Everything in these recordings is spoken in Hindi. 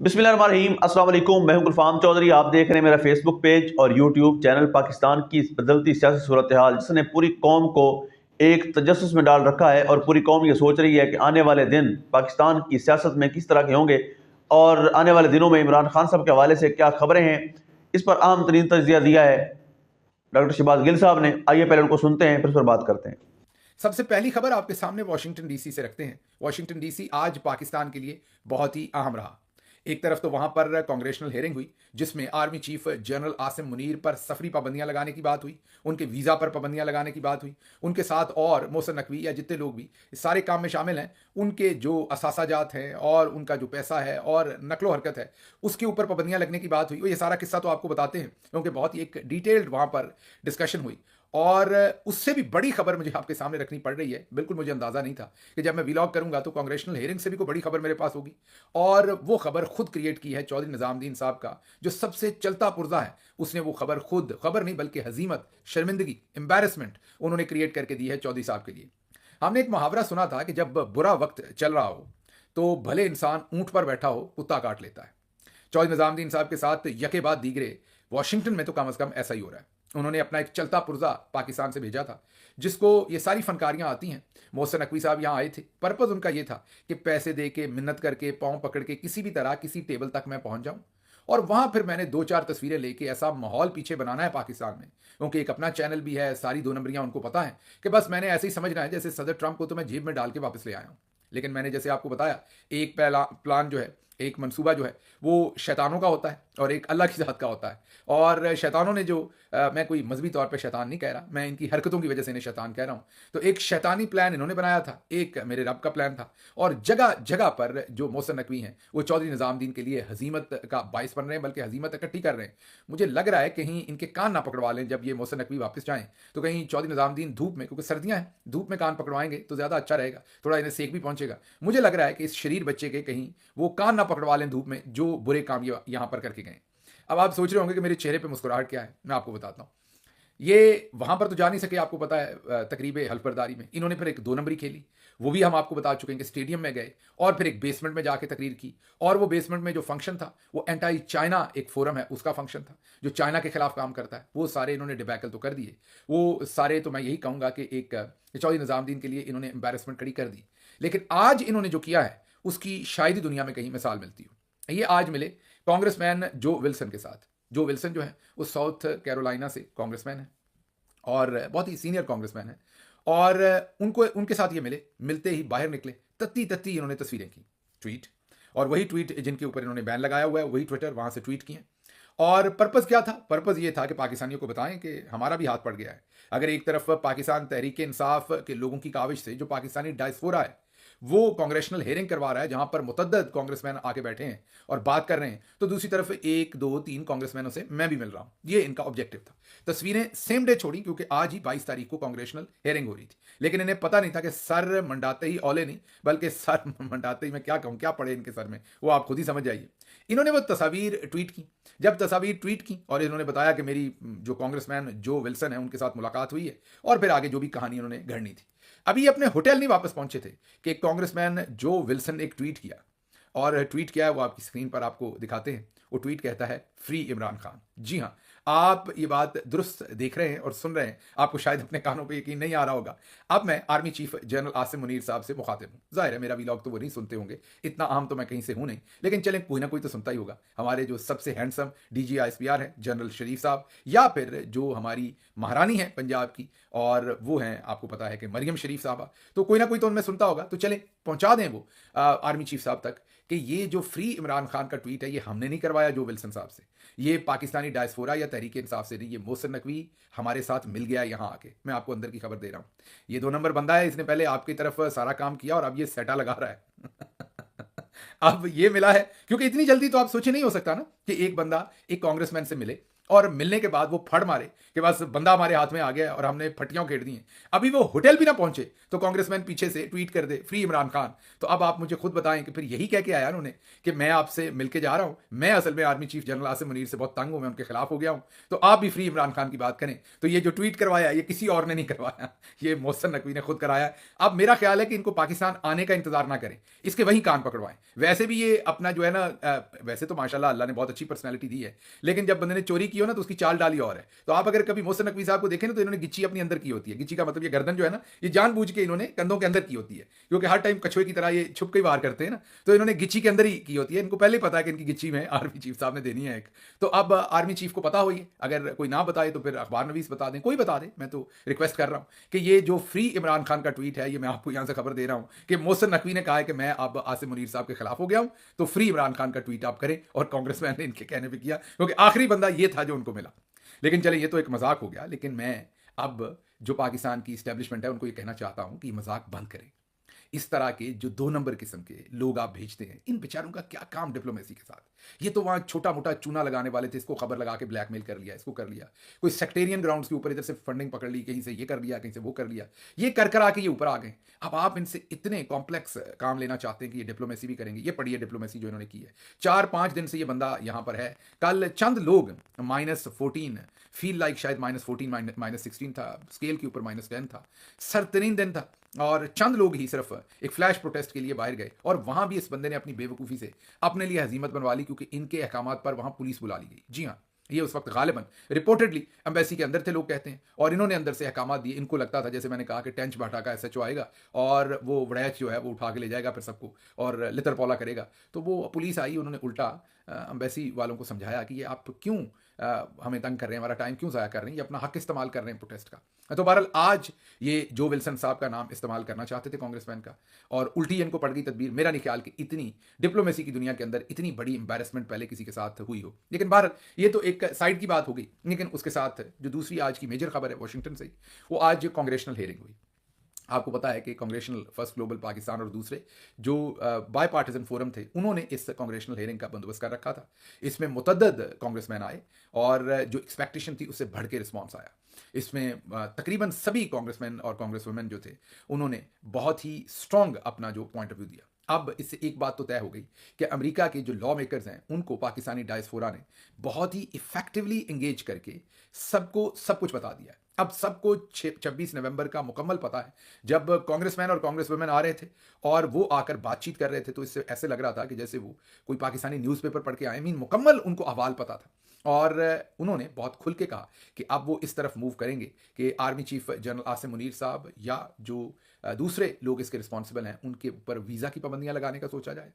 बिस्मिल्लाहिर्रहमानिर्रहीम, अस्सलाम वालेकुम। मैं हूं गुलफाम चौधरी। आप देख रहे हैं मेरा फेसबुक पेज और यूट्यूब चैनल। पाकिस्तान की इस बदलती सियासी सूरत हाल जिसने पूरी कौम को एक तजस्सुस में डाल रखा है और पूरी कौम ये सोच रही है कि आने वाले दिन पाकिस्तान की सियासत में किस तरह के होंगे और आने वाले दिनों में इमरान खान साहब के हवाले से क्या खबरें हैं, इस पर अहम तरीन तजिया दिया है डॉक्टर शहबाज गिल साहब ने। आइए पहले उनको सुनते हैं, फिर उस पर बात करते हैं। सबसे पहली खबर आपके सामने वाशिंगटन डीसी से रखते हैं। वाशिंगटन डीसी आज पाकिस्तान के लिए बहुत ही अहम रहा। एक तरफ तो वहां पर कांग्रेशनल हियरिंग हुई जिसमें army chief general Asim Munir पर सफरी पाबंदियां लगाने की बात हुई, उनके वीज़ा पर पाबंदियां लगाने की बात हुई। उनके साथ और मोहसिन नकवी या जितने लोग भी इस सारे काम में शामिल हैं, उनके जो असासाजात हैं और उनका जो पैसा है और नकलो हरकत है, उसके ऊपर पाबंदियां लगने की बात हुई। ये सारा किस्सा तो आपको बताते हैं क्योंकि बहुत ही एक डिटेल्ड वहां पर डिस्कशन हुई। और उससे भी बड़ी खबर मुझे आपके सामने रखनी पड़ रही है। बिल्कुल मुझे अंदाज़ा नहीं था कि जब मैं व्लॉग करूंगा तो कांग्रेशनल हियरिंग से भी कोई बड़ी खबर मेरे पास होगी। और वो खबर खुद क्रिएट की है चौधरी निज़ामुद्दीन साहब का, जो सबसे चलता पुर्जा है। उसने वो खबर खुद, खबर नहीं बल्कि हजीमत, शर्मिंदगी, एम्बेरसमेंट उन्होंने क्रिएट करके दी है चौधरी साहब के लिए। हमने एक मुहावरा सुना था कि जब बुरा वक्त चल रहा हो तो भले इंसान ऊंट पर बैठा हो कुत्ता काट लेता है। चौधरी निज़ामुद्दीन साहब के साथ यके बाद दीगरे वाशिंगटन में तो कम से कम ऐसा ही हो रहा है। उन्होंने अपना एक चलता पुर्जा पाकिस्तान से भेजा था जिसको ये सारी फनकारियां आती हैं। मोहसिन नकवी साहब यहाँ आए थे, पर्पज़ उनका ये था कि पैसे दे के, मिन्नत करके, पाँव पकड़ के किसी भी तरह किसी टेबल तक मैं पहुंच जाऊं और वहां फिर मैंने दो चार तस्वीरें लेके ऐसा माहौल पीछे बनाना है पाकिस्तान में, क्योंकि एक अपना चैनल भी है, सारी दो नंबरियां उनको पता है कि बस मैंने ऐसे ही समझना है जैसे सदर ट्रंप को तो मैं जेब में डाल के वापस ले आया हूं। लेकिन मैंने जैसे आपको बताया, एक पहला प्लान जो है, एक मंसूबा जो है वो शैतानों का होता है और एक अल्लाह की ज़ात का होता है। और शैतानों ने जो मैं कोई मजहबी तौर पे शैतान नहीं कह रहा, मैं इनकी हरकतों की वजह से इन्हें शैतान कह रहा हूँ। तो एक शैतानी प्लान इन्होंने बनाया था, एक मेरे रब का प्लान था। और जगह जगह पर जो मोहसिन नकवी हैं वो चौधरी निज़ामुद्दीन के लिए हजीमत का बायस बन रहे हैं, बल्कि हजीमत इकट्ठी कर रहे हैं। मुझे लग रहा है कहीं इनके कान ना पकड़वा लें जब ये मोहसिन नकवी वापस जाएं, तो कहीं चौधरी निज़ामुद्दीन धूप में, क्योंकि सर्दियां हैं, धूप में कान पकड़वाएंगे तो ज़्यादा अच्छा रहेगा, थोड़ा इन्हें सेक भी पहुंचेगा। मुझे लग रहा है कि इस शरीर बच्चे के कहीं वो कान ना पकड़वा लें धूप में जो बुरे काम ये यहाँ पर करके गए। अब आप सोच रहे होंगे कि मेरे चेहरे पे मुस्कुराहट क्या है, मैं आपको बताता हूँ। ये वहां पर तो जा नहीं सके, आपको पता है, तकरीब हल्फबरदारी में इन्होंने फिर एक दो नंबरी खेली। वो भी हम आपको बता चुके हैं कि स्टेडियम में गए और फिर एक बेसमेंट में जाके तकरीर की। और वो बेसमेंट में जो फंक्शन था वो एंटाई चाइना एक फोरम है उसका फंक्शन था, जो चाइना के खिलाफ काम करता है। वो सारे इन्होंने डिबैकल तो कर दिए। वो सारे तो मैं यही कहूँगा कि एक चौधरी निज़ामुद्दीन के लिए इन्होंने एम्बेरसमेंट खड़ी कर दी। लेकिन आज इन्होंने जो किया है उसकी शायद ही दुनिया में कहीं मिसाल मिलती हो। ये आज मिले कांग्रेसमैन जो विल्सन के साथ। जो विल्सन जो है वो साउथ कैरोलिना से कांग्रेसमैन है और बहुत ही सीनियर कांग्रेसमैन है। और उनको उनके साथ ये मिले, मिलते ही बाहर निकले, तत्ती तत्ती इन्होंने तस्वीरें की, ट्वीट। और वही ट्वीट जिनके ऊपर इन्होंने बैन लगाया हुआ है, वही ट्विटर वहां से ट्वीट किए। और पर्पज़ क्या था? पर्पज़ ये था कि पाकिस्तानियों को बताएं कि हमारा भी हाथ पड़ गया है। अगर एक तरफ पाकिस्तान तहरीक इंसाफ के लोगों की काविश से जो पाकिस्तानी डायस्पोरा है वो कांग्रेशनल हेयरिंग करवा रहा है जहां पर मुतद्दद कांग्रेसमैन आके बैठे हैं और बात कर रहे हैं, तो दूसरी तरफ एक दो तीन कांग्रेसमैनों से मैं भी मिल रहा हूं। ये इनका ऑब्जेक्टिव था। तस्वीरें सेम डे छोड़ी क्योंकि आज ही 22 तारीख को कांग्रेशनल हेयरिंग हो रही थी। लेकिन इन्हें पता नहीं था कि सर मंडाते ही औले नहीं, बल्कि सर मंडाते ही, मैं क्या कहूं, क्या पड़े इनके सर में, वो आप खुद ही समझ जाइए। इन्होंने वो तस्वीर ट्वीट की। जब तस्वीर ट्वीट की और इन्होंने बताया कि मेरी जो कांग्रेसमैन जो विल्सन है उनके साथ मुलाकात हुई है और फिर आगे जो भी कहानी उन्होंने गढ़नी थी। अभी अपने होटल नहीं वापस पहुंचे थे कि एक कांग्रेसमैन जो विल्सन ने एक ट्वीट किया। और ट्वीट किया है वो आपकी स्क्रीन पर आपको दिखाते हैं। वो ट्वीट कहता है, फ्री इमरान खान। जी हाँ, आप ये बात दुरुस्त देख रहे हैं और सुन रहे हैं। आपको शायद अपने कानों पे यकीन नहीं आ रहा होगा। अब मैं army chief general Asim Munir साहब से मुखातिब हूँ। जाहिर है मेरा व्लॉग तो वो नहीं सुनते होंगे, इतना आम तो मैं कहीं से हूँ नहीं, लेकिन चलें कोई ना कोई तो सुनता ही होगा। हमारे जो सबसे हैंडसम DGISPR हैं जनरल शरीफ साहब, या फिर जो हमारी महारानी है पंजाब की, और वो हैं आपको पता है कि मरियम शरीफ साहबा, तो कोई ना कोई तो उनमें सुनता होगा। तो चलें पहुंचा दें वो आर्मी चीफ साहब तक कि ये जो फ्री इमरान खान का ट्वीट है ये हमने नहीं करवाया जो विल्सन साहब से, ये पाकिस्तानी डायस्पोरा या तहरीक इंसाफ से नहीं, ये मोहसिन नकवी हमारे साथ मिल गया यहाँ आके। मैं आपको अंदर की खबर दे रहा हूँ। ये दो नंबर बंदा है, इसने पहले आपकी तरफ सारा काम किया और अब ये सेटा लगा रहा है। अब ये मिला है क्योंकि इतनी जल्दी तो आप सोचे नहीं हो सकता ना कि एक बंदा एक कांग्रेसमैन से मिले और मिलने के बाद वो फड़ मारे कि बस बंदा हमारे हाथ में आ गया और हमने फटियां उकेड़ दी हैं। अभी वो होटल भी ना पहुंचे तो कांग्रेसमैन पीछे से ट्वीट कर दे फ्री इमरान खान। तो अब आप मुझे खुद बताएं कि फिर यही कह के आया उन्होंने कि मैं आपसे मिलके जा रहा हूं, मैं असल में army chief general Asim Munir से बहुत तंग हूं, मैं उनके खिलाफ हो गया हूं, तो आप भी फ्री इमरान खान की बात करें। तो ये जो ट्वीट करवाया ये किसी और ने नहीं करवाया, ये मोहसिन नकवी ने खुद कराया। अब मेरा ख्याल है कि इनको पाकिस्तान आने का इंतजार ना करें, इसके वहीं कान पकड़वाएं। वैसे भी ये अपना जो है ना, वैसे तो माशाल्लाह अल्लाह ने बहुत अच्छी पर्सनैलिटी दी है, लेकिन जब बंदे ने चोरी की हो ना तो उसकी चाल डाली और है। तो आप अगर कभी मोहसिन नकवी साहब को देखें ना तो इन्होंने गिच्ची अपनी अंदर की होती है। गिच्ची का मतलब ये गर्दन जो है ना, ये जानबूझ के इन्होंने कंधों के अंदर की होती है, क्योंकि हर टाइम कछुए की तरह ये छुप के वार करते हैं ना, तो इन्होंने गिच्ची के अंदर ही की होती है। इनको पहले ही पता है कि इनकी गिच्ची में आर्मी चीफ साहब ने देनी है एक। तो अब आर्मी चीफ को पता हो, ये अगर कोई ना बताए तो फिर अखबार नवीस बता दें, कोई बता दे। मैं तो रिक्वेस्ट कर रहा हूं कि ये जो फ्री इमरान खान का ट्वीट है, ये मैं आपको यहां से खबर दे रहा हूं कि मोहसिन नकवी ने कहा है कि मैं अब आसिम मुनीर साहब के खिलाफ हो गया हूं, तो फ्री इमरान खान का ट्वीट आप करें। और कांग्रेसमैन ने इनके कहने पर किया, क्योंकि आखिरी बंदा ये था जो उनको मिला। लेकिन चले, ये तो एक मजाक हो गया, लेकिन मैं अब जो पाकिस्तान की इस्टेब्लिशमेंट है उनको ये कहना चाहता हूं कि मजाक बंद करें। इस तरह के जो 2 नंबर किस्म के लोग आप भेजते हैं, इन बेचारों का क्या काम डिप्लोमेसी के साथ। ये तो वहां छोटा मोटा चूना लगाने वाले थे, इसको खबर लगा के ब्लैकमेल कर लिया, इसको कर लिया, कोई सेक्टेरियन ग्राउंड्स के ऊपर इधर से फंडिंग पकड़ ली, कहीं से ये कर लिया, कहीं से वो कर लिया, ये कर आके ये ऊपर आ गए। अब आप इनसे इतने कॉम्प्लेक्स काम लेना चाहते हैं कि ये डिप्लोमेसी भी करेंगे। ये पढ़िए डिप्लोमेसी जो इन्होंने की है। 4-5 दिन से ये बंदा यहां पर है। कल चंद लोग -14 फील लाइक शायद -14 -16 था, स्केल के ऊपर -10 था, सरतरीन दिन था, और चंद लोग ही सिर्फ एक फ्लैश प्रोटेस्ट के लिए बाहर गए, और वहां भी इस बंदे ने अपनी बेवकूफ़ी से अपने लिए हजीमत बनवा ली, क्योंकि इनके अहकामात पर वहां पुलिस बुला ली गई। जी हाँ, ये उस वक्त गालिबन रिपोर्टेडली एम्बेसी के अंदर थे, लोग कहते हैं, और इन्होंने अंदर से अहकामात दिए। इनको लगता था, जैसे मैंने कहा, कि टेंच भाटा का SHO आएगा और वो वड़ैच जो है वो उठा के ले जाएगा फिर सबको और लितर पौला करेगा। तो वो पुलिस आई, उन्होंने उल्टा एम्बेसी वालों को समझाया कि ये आप क्यों हमें तंग कर रहे हैं, हमारा टाइम क्यों ज़ाया कर रहे हैं, ये अपना हक इस्तेमाल कर रहे हैं प्रोटेस्ट का। तो बहरहाल आज ये जो विल्सन साहब का नाम इस्तेमाल करना चाहते थे कांग्रेसमैन का, और उल्टी इनको पड़ गई तदबीर। मेरा नहीं ख्याल कि इतनी डिप्लोमेसी की दुनिया के अंदर इतनी बड़ी एम्बैरेसमेंट पहले किसी के साथ हुई हो। लेकिन बहरहाल ये तो एक साइड की बात हो गई। लेकिन उसके साथ जो दूसरी आज की मेजर खबर है वाशिंगटन से, वो आज कांग्रेशनल हियरिंग हुई। आपको पता है कि कांग्रेशनल फर्स्ट ग्लोबल पाकिस्तान और दूसरे जो बाय पार्टिजन फोरम थे, उन्होंने इस कांग्रेशनल हियरिंग का बंदोबस्त कर रखा था। इसमें मुतअद्दिद कांग्रेसमैन आए और जो एक्सपेक्टेशन थी उससे बढ़ के रिस्पॉन्स आया। इसमें तकरीबन सभी कांग्रेसमैन और कांग्रेस वुमेन जो थे, उन्होंने बहुत ही स्ट्रॉन्ग अपना जो पॉइंट ऑफ व्यू दिया। अब इससे एक बात तो तय हो गई कि अमेरिका के जो लॉ मेकर्स हैं, उनको पाकिस्तानी डायस्पोरा ने बहुत ही इफेक्टिवली इंगेज करके सबको सब कुछ बता दिया है। अब सबको 26 नवंबर का मुकम्मल पता है। जब कांग्रेसमैन और कांग्रेस वुमेन आ रहे थे और वो आकर बातचीत कर रहे थे, तो इससे ऐसे लग रहा था कि जैसे वो कोई पाकिस्तानी न्यूज़पेपर पढ़ के आए। मीन मुकम्मल उनको अहवाल पता था, और उन्होंने बहुत खुल के कहा कि अब वो इस तरफ मूव करेंगे कि army chief general Asim Munir साहब या जो दूसरे लोग इसके रिस्पॉन्सिबल हैं, उनके ऊपर वीज़ा की पाबंदियां लगाने का सोचा जाए,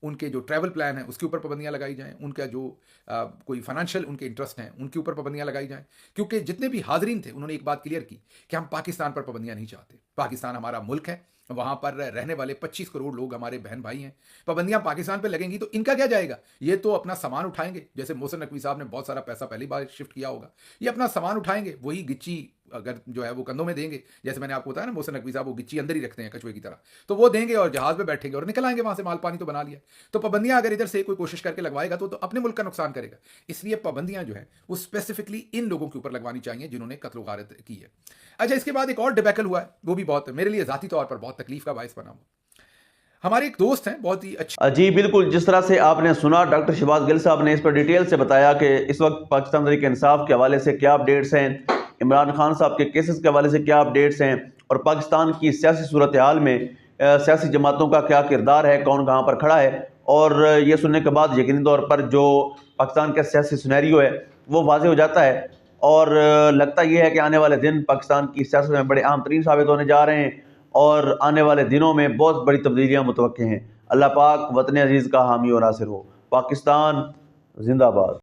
उनके जो ट्रैवल प्लान है उसके ऊपर पाबंदियां लगाई जाएं, उनका जो कोई फाइनेंशियल उनके इंटरेस्ट हैं उनके ऊपर पाबंदियां लगाई जाएं। क्योंकि जितने भी हाजरीन थे, उन्होंने एक बात क्लियर की कि हम पाकिस्तान पर पाबंदियां नहीं चाहते। पाकिस्तान हमारा मुल्क है, वहां पर रहने वाले 25 करोड़ लोग हमारे बहन भाई हैं। पाबंदियां पाकिस्तान पर लगेंगी तो इनका क्या जाएगा? ये तो अपना सामान उठाएंगे, जैसे मोहसिन नकवी साहब ने बहुत सारा पैसा पहली बार शिफ्ट किया होगा, ये अपना सामान उठाएंगे, वही गिच्ची अगर जो है वो कंधों में देंगे, जैसे मैंने आपको बताया ना, मोहसिन नकवी साहब वो गिच्ची अंदर ही रखते हैं कछुए की तरह, तो वो देंगे और जहाज में बैठेंगे और निकल आएंगे वहां से। माल पानी तो बना लिया। तो पाबंदियां अगर इधर से कोई कोशिश करके लगवाएगा तो अपने मुल्क का नुकसान करेगा। इसलिए पाबंदियां जो है वो स्पेसिफिकली इन लोगों के ऊपर लगवानी चाहिए जिन्होंने कत्ल गारत की है। अच्छा, इसके बाद एक और डिबैकल हुआ है, वो भी बहुत मेरे लिए जाती तौर पर बहुत तकलीफ का बायस बना हुआ। हमारे एक दोस्त हैं, बहुत ही अच्छे। जी बिल्कुल, जिस तरह से आपने सुना, डॉक्टर शहबाज गिल साहब ने इस पर डिटेल से बताया कि इस वक्त पाकिस्तान तहरीक इंसाफ के हवाले से क्या अपडेट्स हैं, इमरान खान साहब के केसेस के हवाले से क्या अपडेट्स हैं, और पाकिस्तान की सियासी सूरत हाल में सियासी जमातों का क्या किरदार है, कौन कहाँ पर खड़ा है। और ये सुनने के बाद यकीनी तौर पर जो पाकिस्तान का सियासी सिनेरियो है वो वाज़ेह हो जाता है, और लगता यह है कि आने वाले दिन पाकिस्तान की सियासत में बड़े अहम तरीन साबित होने जा रहे हैं, और आने वाले दिनों में बहुत बड़ी तब्दीलियाँ मुतवक्के हैं। अल्लाह पाक वतन अजीज़ का हामी और नासिर हो। पाकिस्तान जिंदाबाद।